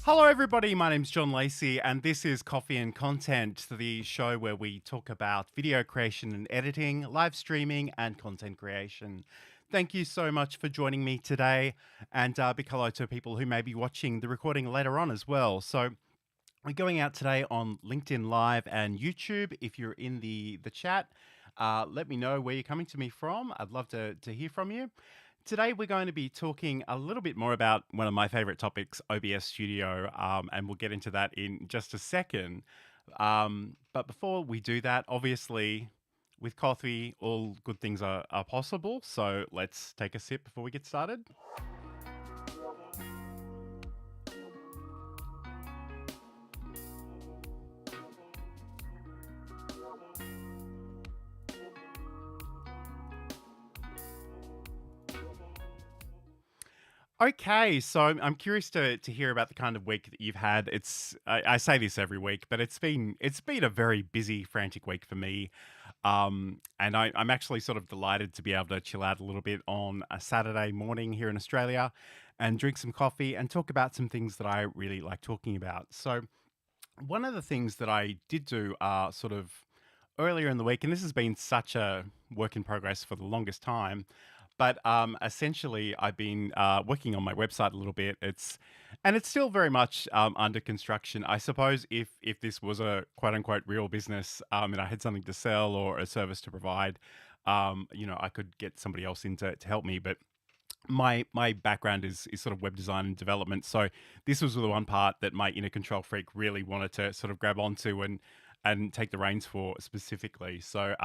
Hello, everybody. My name's John Lacey, and this is Coffee and Content, the show where we talk about video creation and editing, live streaming, and content creation. Thank you so much for joining me today, and big hello to people who may be watching the recording later on as well. So, we're going out today on LinkedIn Live and YouTube. If you're in the chat, let me know where you're coming to me from. I'd love to hear from you. Today, we're going to be talking a little bit more about one of my favorite topics, OBS Studio, and we'll get into that in just a second. But before we do that, obviously, with coffee, all good things are possible. So let's take a sip before we get started. Okay, so I'm curious to hear about the kind of week that you've had. I say this every week, but it's been a very busy, frantic week for me, and I'm actually sort of delighted to be able to chill out a little bit on a Saturday morning here in Australia, and drink some coffee and talk about some things that I really like talking about. So one of the things that I did do sort of earlier in the week, and this has been such a work in progress for the longest time, but essentially I've been working on my website a little bit. It's still very much under construction. I suppose if this was a quote unquote real business, and I had something to sell or a service to provide, I could get somebody else in to help me. But my background is sort of web design and development. So this was the one part that my inner control freak really wanted to sort of grab onto and take the reins for specifically. So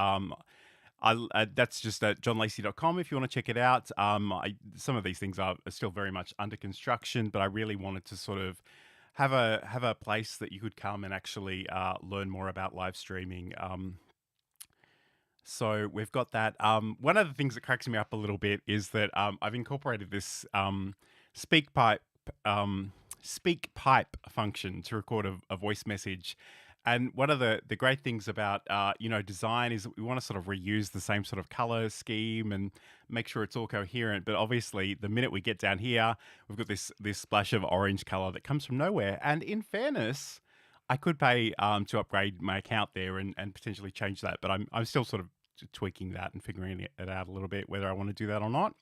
that's just at johnlacey.com if you want to check it out. Some of these things are still very much under construction, but I really wanted to sort of have a place that you could come and actually learn more about live streaming. So we've got that. One of the things that cracks me up a little bit is that I've incorporated this speak pipe speak pipe function to record a voice message. And one of the great things about design is that we want to sort of reuse the same sort of color scheme and make sure it's all coherent. But obviously, the minute we get down here, we've got this splash of orange color that comes from nowhere. And in fairness, I could pay to upgrade my account there and potentially change that, but I'm still sort of tweaking that and figuring it out a little bit whether I want to do that or not.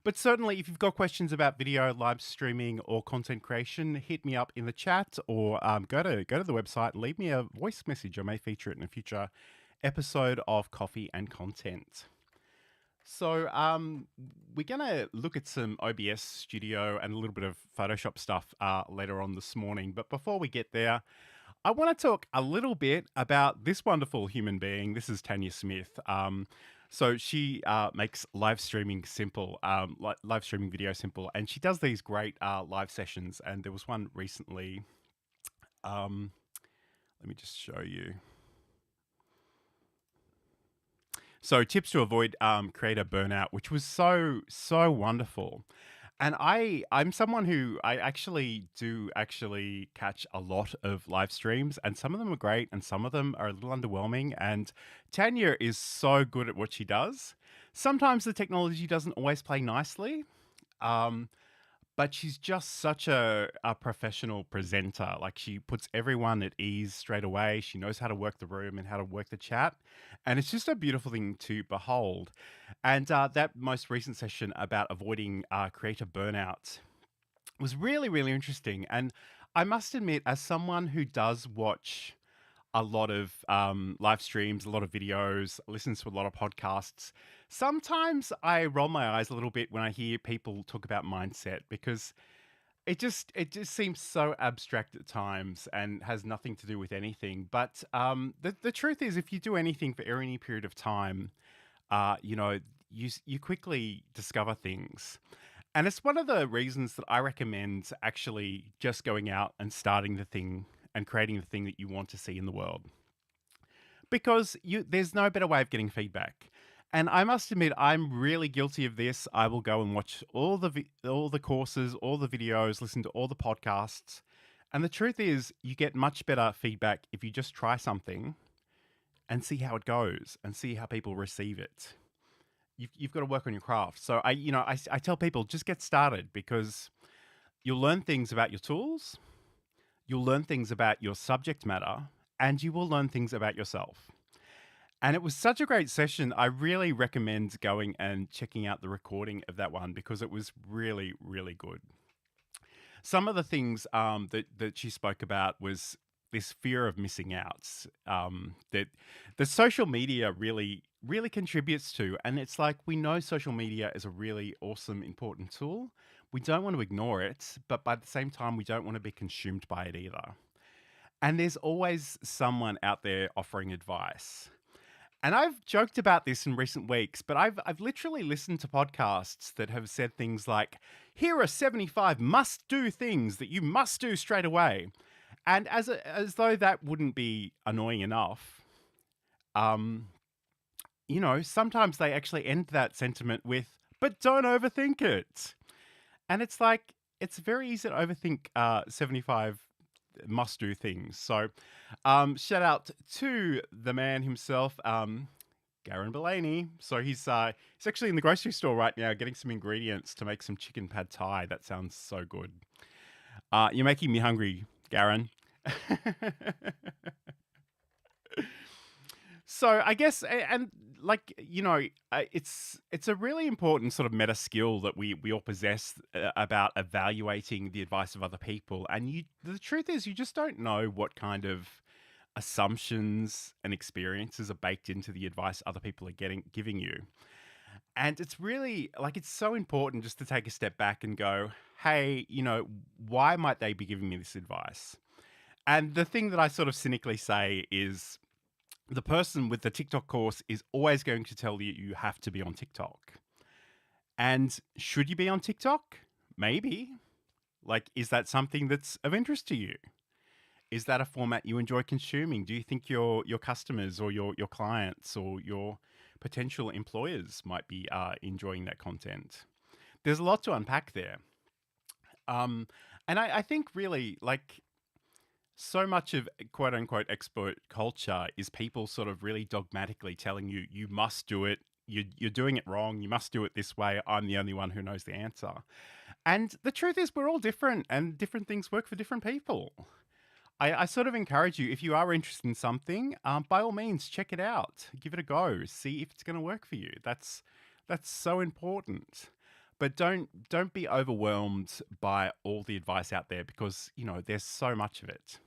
But certainly, if you've got questions about video, live streaming, or content creation, hit me up in the chat or go to the website and leave me a voice message. I may feature it in a future episode of Coffee and Content. So we're going to look at some OBS Studio and a little bit of Photoshop stuff later on this morning. But before we get there, I want to talk a little bit about this wonderful human being. This is Tanya Smith. So she makes live streaming simple, live streaming video simple, and she does these great live sessions. And there was one recently. Let me just show you. So tips to avoid creator burnout, which was so wonderful. And I'm someone who I actually catch a lot of live streams, and some of them are great and some of them are a little underwhelming. And Tanya is so good at what she does. Sometimes the technology doesn't always play nicely. Um, but she's just such a professional presenter. Like, she puts everyone at ease straight away. She knows how to work the room and how to work the chat. And it's just a beautiful thing to behold. And that most recent session about avoiding creator burnout was really, really interesting. And I must admit, as someone who does watch a lot of live streams, a lot of videos, listens to a lot of podcasts. Sometimes I roll my eyes a little bit when I hear people talk about mindset, because it just seems so abstract at times and has nothing to do with anything. But the truth is, if you do anything for any period of time, you quickly discover things. And it's one of the reasons that I recommend actually just going out and starting the thing and creating the thing that you want to see in the world. Because there's no better way of getting feedback. And I must admit, I'm really guilty of this. I will go and watch all the courses, all the videos, listen to all the podcasts. And the truth is, you get much better feedback if you just try something and see how it goes and see how people receive it. You've got to work on your craft. So I tell people, just get started, because You'll learn things about your tools, you'll learn things about your subject matter, and you will learn things about yourself. And it was such a great session. I really recommend going and checking out the recording of that one because it was really, really good. Some of the things that she spoke about was this fear of missing out that the social media really contributes to. And it's like we know social media is a really awesome, important tool. We don't want to ignore it, but by the same time, we don't want to be consumed by it either. And there's always someone out there offering advice. And I've joked about this in recent weeks, but I've literally listened to podcasts that have said things like, "Here are 75 must-do things that you must do straight away." And as though that wouldn't be annoying enough, um, sometimes they actually end that sentiment with, "But don't overthink it." And it's like it's very easy to overthink 75 must do things. So, shout out to the man himself, Garen Belaney. So he's actually in the grocery store right now getting some ingredients to make some chicken pad thai. That sounds so good. You're making me hungry, Garen. So I guess, and like it's a really important sort of meta skill that we all possess about evaluating the advice of other people. And the truth is, you just don't know what kind of assumptions and experiences are baked into the advice other people are giving you. And it's really like it's so important just to take a step back and go, hey, why might they be giving me this advice? And the thing that I sort of cynically say is the person with the TikTok course is always going to tell you you have to be on TikTok. And should you be on TikTok? Maybe. Like, is that something that's of interest to you? Is that a format you enjoy consuming? Do you think your customers or your clients or your potential employers might be enjoying that content? There's a lot to unpack there. And I think really like so much of quote unquote expert culture is people sort of really dogmatically telling you, you must do it. You're doing it wrong. You must do it this way. I'm the only one who knows the answer. And the truth is, we're all different and different things work for different people. I sort of encourage you, if you are interested in something, by all means, check it out. Give it a go. See if it's going to work for you. That's so important. But don't be overwhelmed by all the advice out there because, there's so much of it.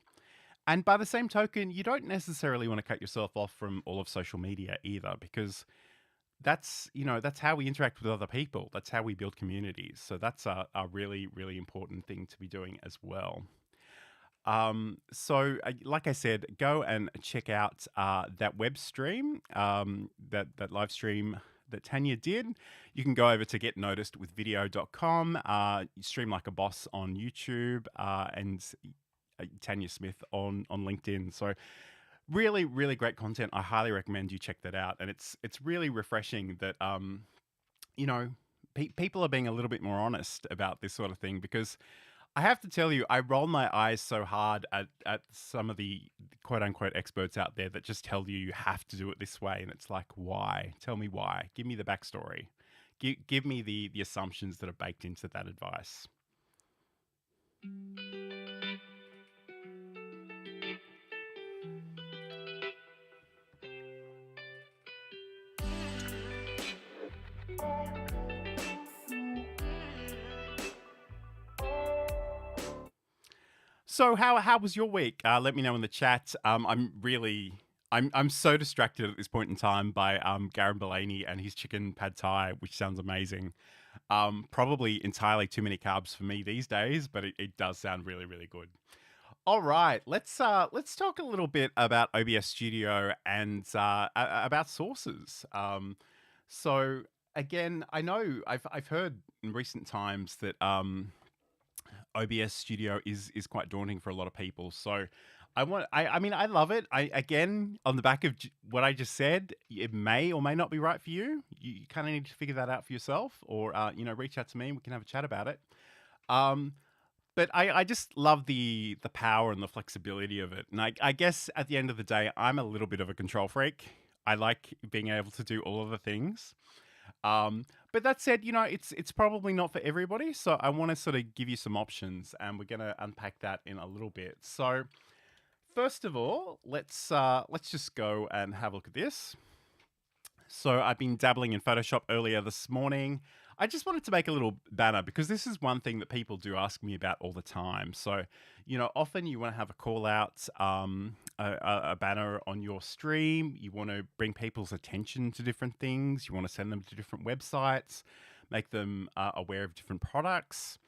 And by the same token, you don't necessarily want to cut yourself off from all of social media either because that's how we interact with other people. That's how we build communities. So that's a really, really important thing to be doing as well. So, like I said, go and check out that web stream, that live stream that Tanya did. You can go over to getnoticedwithvideo.com, stream like a boss on YouTube, and Tanya Smith on LinkedIn. So really, really great content. I highly recommend you check that out. And it's really refreshing that, people are being a little bit more honest about this sort of thing because I have to tell you, I roll my eyes so hard at some of the quote unquote experts out there that just tell you have to do it this way. And it's like, why? Tell me why. Give me the backstory. Give me the assumptions that are baked into that advice. So how was your week? Let me know in the chat. I'm so distracted at this point in time by Garen Belaney and his chicken pad thai, which sounds amazing. Probably entirely too many carbs for me these days, but it does sound really, really good. All right, let's talk a little bit about OBS Studio and about sources. So again, I know I've heard in recent times that OBS Studio is quite daunting for a lot of people. So I mean I love it. I again on the back of what I just said, it may or may not be right for you. You kind of need to figure that out for yourself, or reach out to me and we can have a chat about it. But I just love the power and the flexibility of it. And I guess at the end of the day, I'm a little bit of a control freak. I like being able to do all of the things. But that said, it's probably not for everybody. So I want to sort of give you some options, and we're going to unpack that in a little bit. So first of all, let's just go and have a look at this. So I've been dabbling in Photoshop earlier this morning. I just wanted to make a little banner because this is one thing that people do ask me about all the time. So, often you want to have a call out, a banner on your stream. You want to bring people's attention to different things. You want to send them to different websites, make them aware of different products.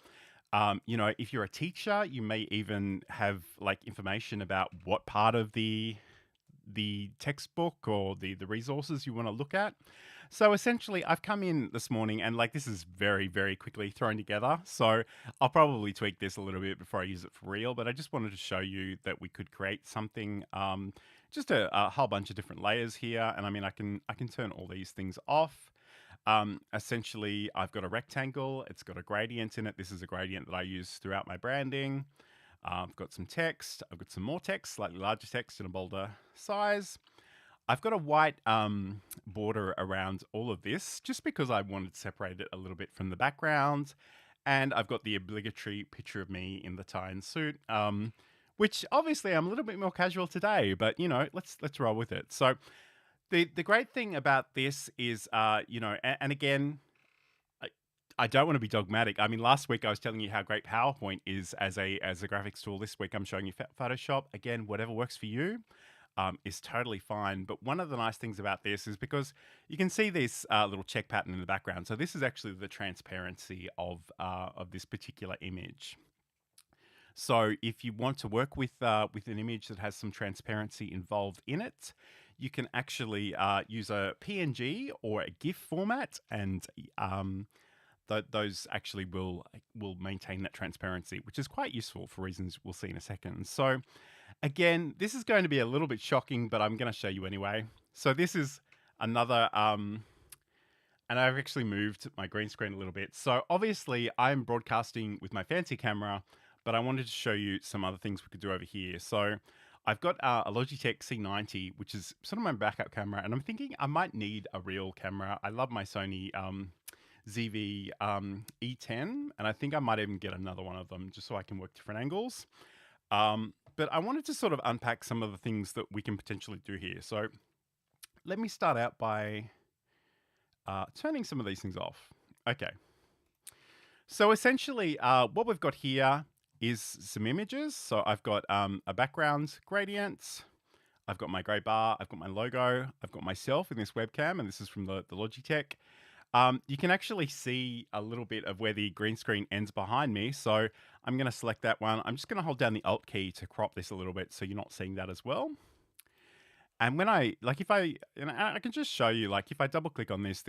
If you're a teacher, you may even have like information about what part of the textbook or the resources you want to look at. So essentially, I've come in this morning and like this is very, very quickly thrown together. So I'll probably tweak this a little bit before I use it for real, but I just wanted to show you that we could create something, just a whole bunch of different layers here. And I mean, I can turn all these things off. Essentially, I've got a rectangle. It's got a gradient in it. This is a gradient that I use throughout my branding. I've got some text. I've got some more text, slightly larger text in a bolder size. I've got a white border around all of this just because I wanted to separate it a little bit from the background. And I've got the obligatory picture of me in the tie and suit, which obviously I'm a little bit more casual today, but let's roll with it. So the great thing about this is, and again, I don't want to be dogmatic. I mean, last week I was telling you how great PowerPoint is as a graphics tool. This week I'm showing you Photoshop. Again, whatever works for you is totally fine. But one of the nice things about this is because you can see this little check pattern in the background. So this is actually the transparency of this particular image. So if you want to work with an image that has some transparency involved in it, you can actually use a PNG or a GIF format, and those actually will maintain that transparency, which is quite useful for reasons we'll see in a second. So again, this is going to be a little bit shocking, but I'm going to show you anyway. So this is another, and I've actually moved my green screen a little bit. So obviously I'm broadcasting with my fancy camera, but I wanted to show you some other things we could do over here. So I've got a Logitech C90, which is sort of my backup camera, and I'm thinking I might need a real camera. I love my Sony ZV E10, and I think I might even get another one of them just so I can work different angles. But I wanted to sort of unpack some of the things that we can potentially do here. So let me start out by turning some of these things off. Okay. So essentially, what we've got here is some images. So I've got a background gradient. I've got my grey bar. I've got my logo. I've got myself in this webcam, and this is from the Logitech. You can actually see a little bit of where the green screen ends behind me. So I'm going to select that one. I'm just going to hold down the Alt key to crop this a little bit so you're not seeing that as well. And when I can just show you, like if I double click on these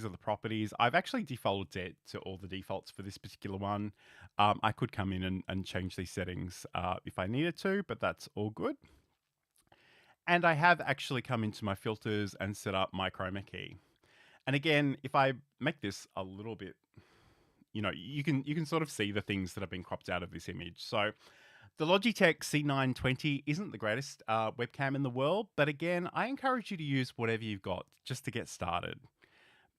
are the properties. I've actually defaulted it to all the defaults for this particular one. I could come in and change these settings if I needed to, but that's all good. And I have actually come into my filters and set up my chroma key. And again, if I make this a little bit, you can sort of see the things that have been cropped out of this image. So the Logitech C920 isn't the greatest webcam in the world, but again, I encourage you to use whatever you've got just to get started.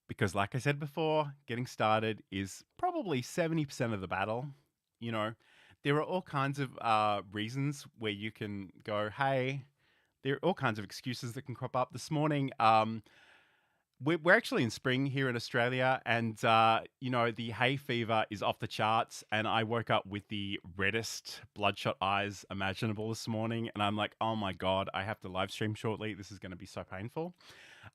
Because like I said before, getting started is probably 70% of the battle. There are all kinds of reasons where you can go, hey, there are all kinds of excuses that can crop up. This morning, we're actually in spring here in Australia, and the hay fever is off the charts, and I woke up with the reddest bloodshot eyes imaginable this morning, and I'm like, oh my god, I have to live stream shortly. This is going to be so painful.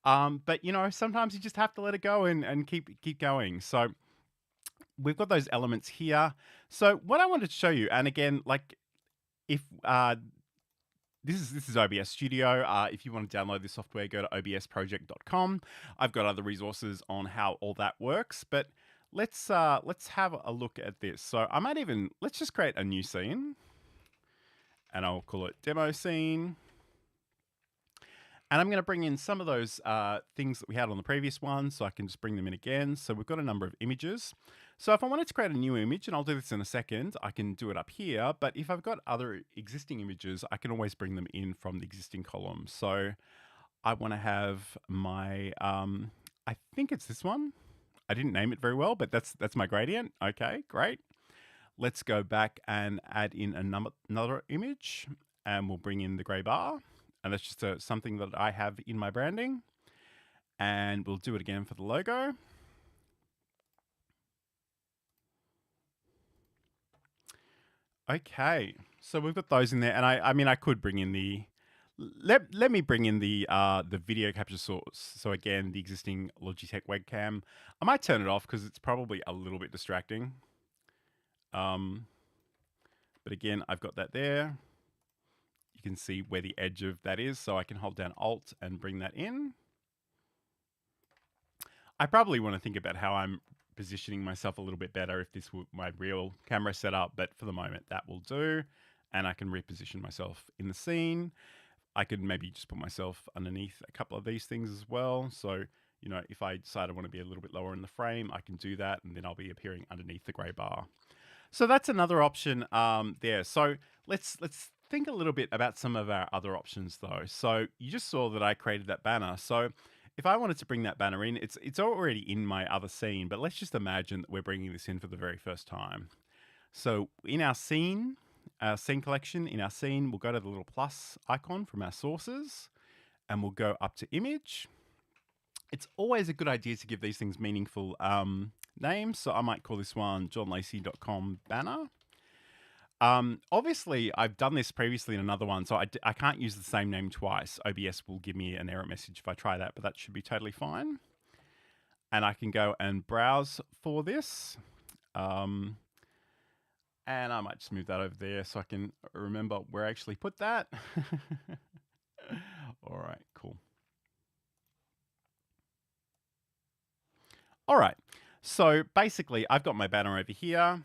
But sometimes you just have to let it go and keep going. So we've got those elements here. So what I wanted to show you, and again, like if this is OBS Studio. If you want to download this software, go to obsproject.com. I've got other resources on how all that works, but let's have a look at this. So let's just create a new scene, and I'll call it demo scene. And I'm going to bring in some of those things that we had on the previous one, so I can just bring them in again. So we've got a number of images. So if I wanted to create a new image, and I'll do this in a second, I can do it up here. But if I've got other existing images, I can always bring them in from the existing column. So I want to have my I think it's this one. I didn't name it very well, but that's my gradient. Okay, great. Let's go back and add in another image, and we'll bring in the gray bar. And that's just something that I have in my branding. And we'll do it again for the logo. Okay, so we've got those in there, and I mean I could bring in the let me bring in the video capture source. So again, the existing Logitech webcam. I might turn it off because it's probably a little bit distracting. But again, I've got that there. You can see where the edge of that is, so I can hold down Alt and bring that in. I probably want to think about how I'm positioning myself a little bit better if this were my real camera setup, but for the moment that will do. And I can reposition myself in the scene. I could maybe just put myself underneath a couple of these things as well. So, you know, if I decide I want to be a little bit lower in the frame, I can do that, and then I'll be appearing underneath the gray bar. So that's another option there. So let's think a little bit about some of our other options though. So you just saw that I created that banner. So if I wanted to bring that banner in, it's already in my other scene, but let's just imagine that we're bringing this in for the very first time. So in our scene collection, in our scene, we'll go to the little plus icon from our sources, and we'll go up to image. It's always a good idea to give these things meaningful names. So I might call this one johnlacey.com banner. Obviously, I've done this previously in another one, so I can't use the same name twice. OBS will give me an error message if I try that, but that should be totally fine. And I can go and browse for this. And I might just move that over there so I can remember where I actually put that. All right, cool. All right, so basically I've got my banner over here,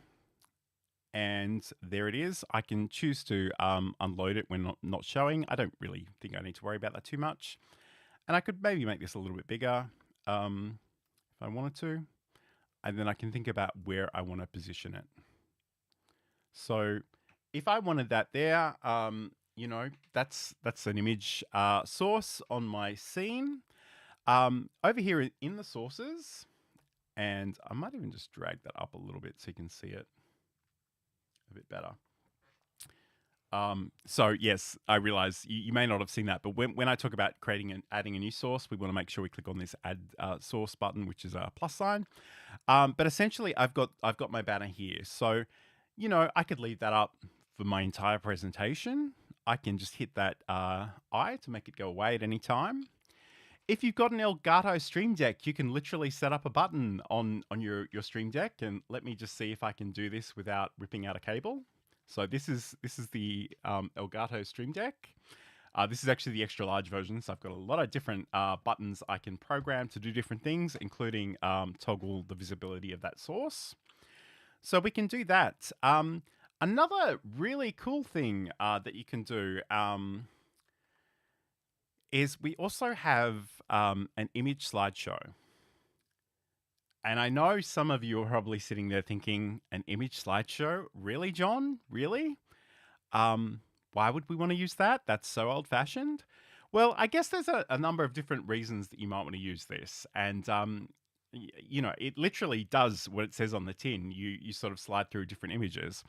and there it is. I can choose to unload it when not showing. I don't really think I need to worry about that too much. And I could maybe make this a little bit bigger if I wanted to. And then I can think about where I want to position it. So if I wanted that there, you know, that's an image source on my scene. Over here in the sources, and I might even just drag that up a little bit so you can see it a bit better. So yes, I realize you may not have seen that, but when I talk about creating and adding a new source, we want to make sure we click on this add source button, which is a plus sign. But essentially I've got my banner here. So, you know, I could leave that up for my entire presentation. I can just hit that I to make it go away at any time. If you've got an Elgato Stream Deck, you can literally set up a button on your Stream Deck, and let me just see if I can do this without ripping out a cable. So this is the Elgato Stream Deck. This is actually the extra large version, so I've got a lot of different buttons I can program to do different things, including toggle the visibility of that source. So we can do that. Another really cool thing that you can do is we also have an image slideshow. And I know some of you are probably sitting there thinking, an image slideshow? Really, John? Really? Why would we want to use that? That's so old-fashioned. Well, I guess there's a number of different reasons that you might want to use this. And, you know, it literally does what it says on the tin. You sort of slide through different images.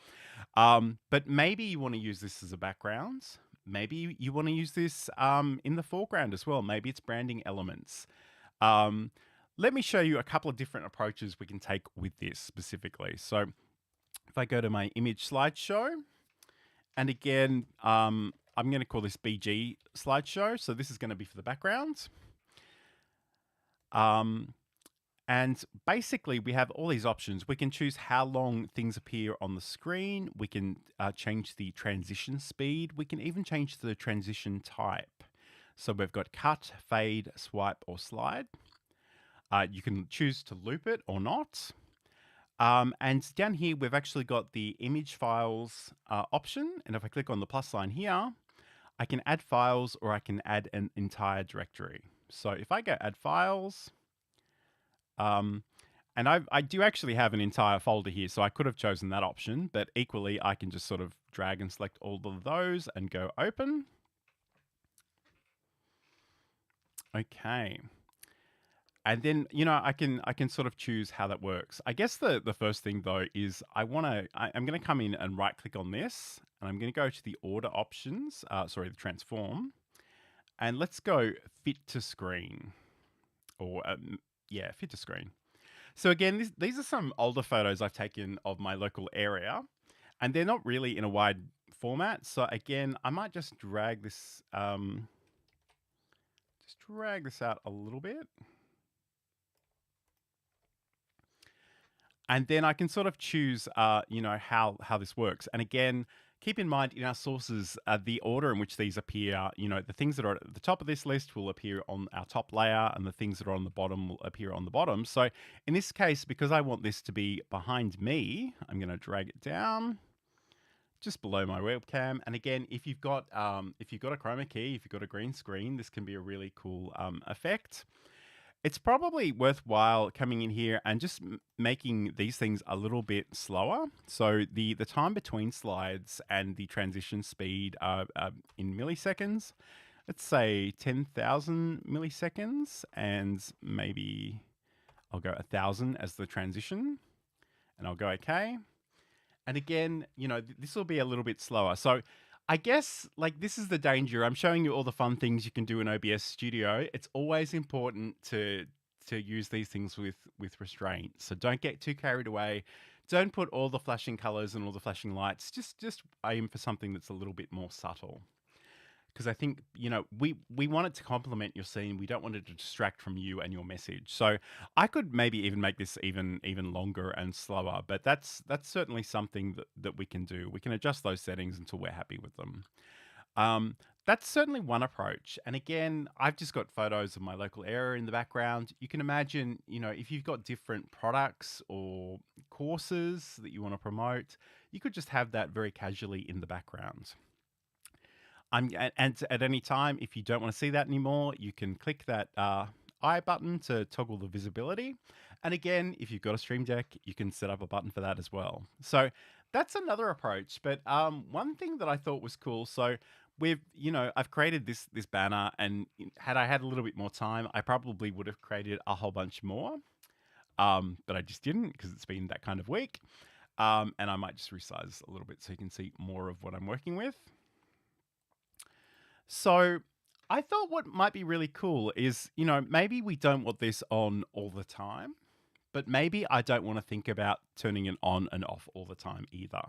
But maybe you want to use this as a background. Maybe you want to use this in the foreground as well. Maybe it's branding elements. Let me show you a couple of different approaches we can take with this specifically. So if I go to my image slideshow, and again, I'm going to call this BG slideshow. So this is going to be for the background. And basically, we have all these options. We can choose how long things appear on the screen. We can change the transition speed. We can even change the transition type. So we've got cut, fade, swipe, or slide. You can choose to loop it or not. And down here, we've actually got the image files option. And if I click on the plus sign here, I can add files or I can add an entire directory. So if I go add files, and I do actually have an entire folder here, so I could have chosen that option, but equally I can just sort of drag and select all of those and go open. Okay. And then, you know, I can sort of choose how that works. I guess the first thing though is I'm going to come in and right click on this, and I'm going to go to the order options, sorry, the transform, and let's go fit to screen, or yeah, fit to screen. So again, these are some older photos I've taken of my local area, and they're not really in a wide format. So again, I might just drag this out a little bit. And then I can sort of choose, you know, how this works. And again, keep in mind in our sources, the order in which these appear, you know, the things that are at the top of this list will appear on our top layer, and the things that are on the bottom will appear on the bottom. So in this case, because I want this to be behind me, I'm going to drag it down just below my webcam. And again, if you've got a chroma key, if you've got a green screen, this can be a really cool effect. It's probably worthwhile coming in here and just making these things a little bit slower. So the time between slides and the transition speed are in milliseconds. Let's say 10,000 milliseconds, and maybe I'll go 1,000 as the transition, and I'll go OK. And again, you know, this will be a little bit slower. So I guess like this is the danger. I'm showing you all the fun things you can do in OBS Studio. It's always important to use these things with restraint. So don't get too carried away. Don't put all the flashing colors and all the flashing lights. Just aim for something that's a little bit more subtle. Because I think, you know, we want it to complement your scene. We don't want it to distract from you and your message. So I could maybe even make this even longer and slower, but that's certainly something that we can do. We can adjust those settings until we're happy with them. That's certainly one approach. And again, I've just got photos of my local area in the background. You can imagine, you know, if you've got different products or courses that you want to promote, you could just have that very casually in the background. And at any time, if you don't want to see that anymore, you can click that I button to toggle the visibility. And again, if you've got a Stream Deck, you can set up a button for that as well. So that's another approach. But one thing that I thought was cool, so I've created this banner, and had I had a little bit more time, I probably would have created a whole bunch more. But I just didn't, because it's been that kind of week. And I might just resize a little bit so you can see more of what I'm working with. So I thought what might be really cool is, you know, maybe we don't want this on all the time, but maybe I don't want to think about turning it on and off all the time either.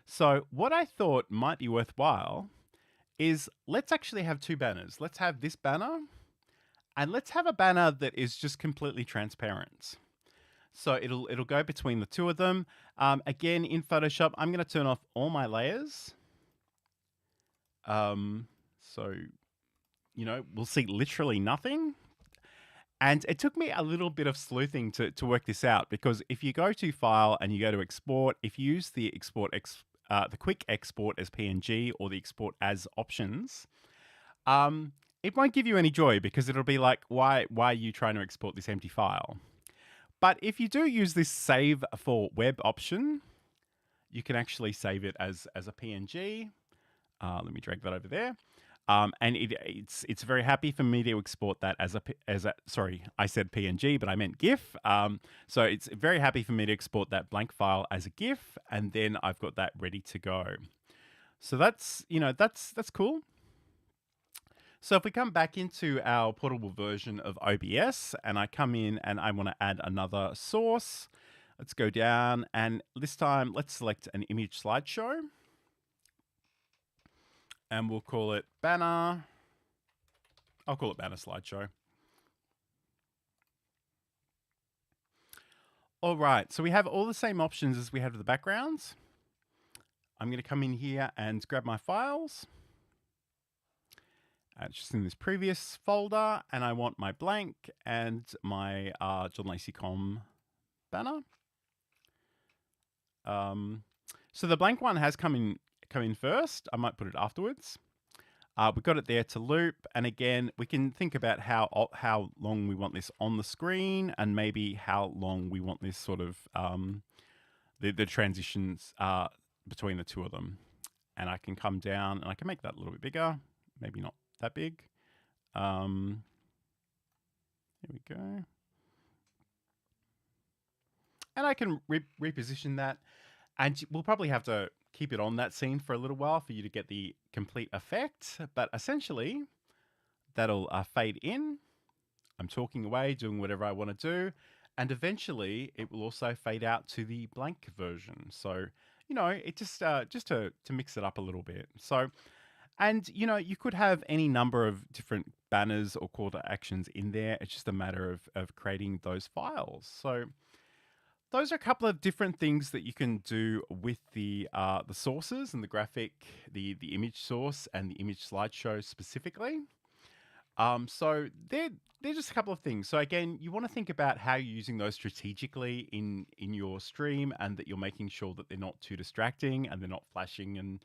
So what I thought might be worthwhile is let's actually have two banners. Let's have this banner, and let's have a banner that is just completely transparent. So it'll go between the two of them. Again, in Photoshop, I'm going to turn off all my layers. So, you know, we'll see literally nothing. And it took me a little bit of sleuthing to work this out, because if you go to File and you go to Export, if you use the the Quick Export as PNG or the Export as options, it won't give you any joy, because it'll be like, why are you trying to export this empty file? But if you do use this Save for Web option, you can actually save it as a PNG. Let me drag that over there. And it's very happy for me to export that as a sorry, I said PNG, but I meant GIF. So it's very happy for me to export that blank file as a GIF, and then I've got that ready to go. So that's, you know, that's cool. So if we come back into our portable version of OBS, and I come in and I want to add another source, let's go down, and this time let's select an image slideshow. And we'll call it banner. I'll call it banner slideshow. All right, so we have all the same options as we have with the backgrounds. I'm going to come in here and grab my files. It's just in this previous folder, and I want my blank and my John Lacey Com banner. So the blank one has come in first. I might put it afterwards. We've got it there to loop, and again, we can think about how long we want this on the screen, and maybe how long we want this sort of the transitions between the two of them. And I can come down and I can make that a little bit bigger, maybe not that big. Here we go. and I can reposition that, and we'll probably have to keep it on that scene for a little while for you to get the complete effect. But essentially, that'll fade in. I'm talking away, doing whatever I want to do, and eventually it will also fade out to the blank version. So it just to mix it up a little bit. So, and you could have any number of different banners or call to actions in there. It's just a matter of creating those files. So those are a couple of different things that you can do with the sources and the graphic, the image source and the image slideshow specifically. So they're just a couple of things. So again, you want to think about how you're using those strategically in your stream, and that you're making sure that they're not too distracting and they're not flashing. And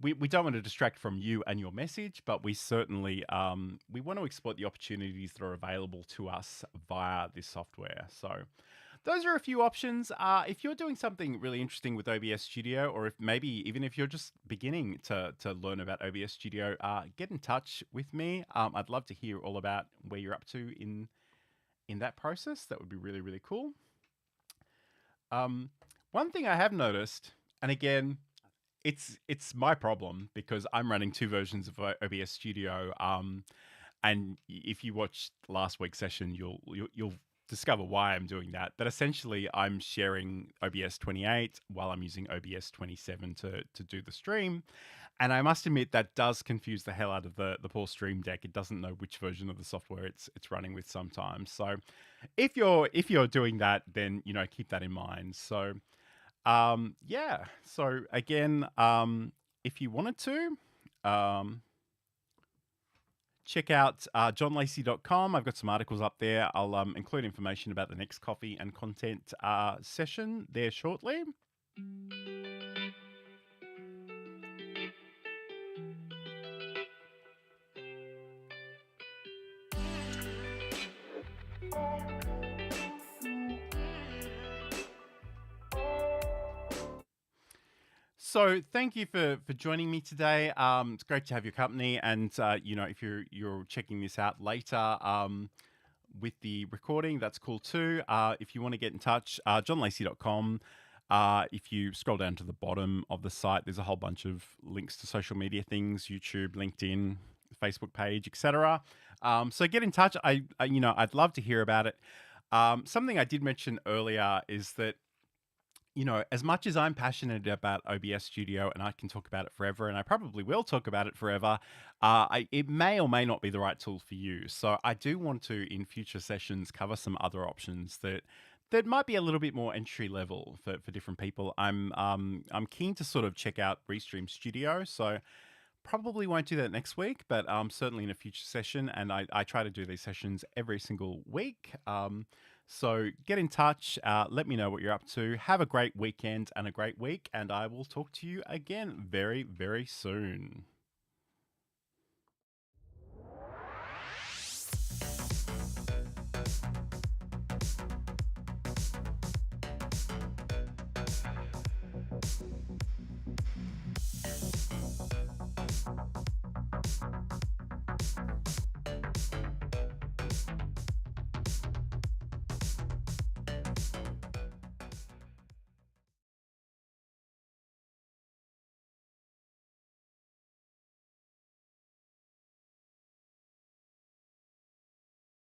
we don't want to distract from you and your message, but we certainly we want to exploit the opportunities that are available to us via this software. So those are a few options. If you're doing something really interesting with OBS Studio, or if maybe even if you're just beginning to learn about OBS Studio, get in touch with me. I'd love to hear all about where you're up to in that process. That would be really, really cool. One thing I have noticed, and again, it's my problem because I'm running two versions of OBS Studio. And if you watched last week's session, you'll discover why I'm doing that. But essentially, I'm sharing OBS 28 while I'm using OBS 27 to do the stream. And I must admit that does confuse the hell out of the poor Stream Deck. It doesn't know which version of the software it's running with sometimes. So if you're doing that, then keep that in mind. So yeah. So again, if you wanted to, check out johnlacey.com. I've got some articles up there. I'll include information about the next coffee and content session there shortly. So thank you for joining me today. It's great to have your company, and if you're checking this out later with the recording, that's cool too. If you want to get in touch, johnlacey.com. If you scroll down to the bottom of the site, there's a whole bunch of links to social media things: YouTube, LinkedIn, Facebook page, etc. So get in touch. I'd love to hear about it. Something I did mention earlier is that as much as I'm passionate about OBS Studio, and I can talk about it forever, and I probably will talk about it forever, it may or may not be the right tool for you. So I do want to, in future sessions, cover some other options that might be a little bit more entry level for different people. I'm keen to sort of check out Restream Studio, so probably won't do that next week, but certainly in a future session. And I try to do these sessions every single week. So get in touch. Let me know what you're up to. Have a great weekend and a great week. And I will talk to you again very, very soon.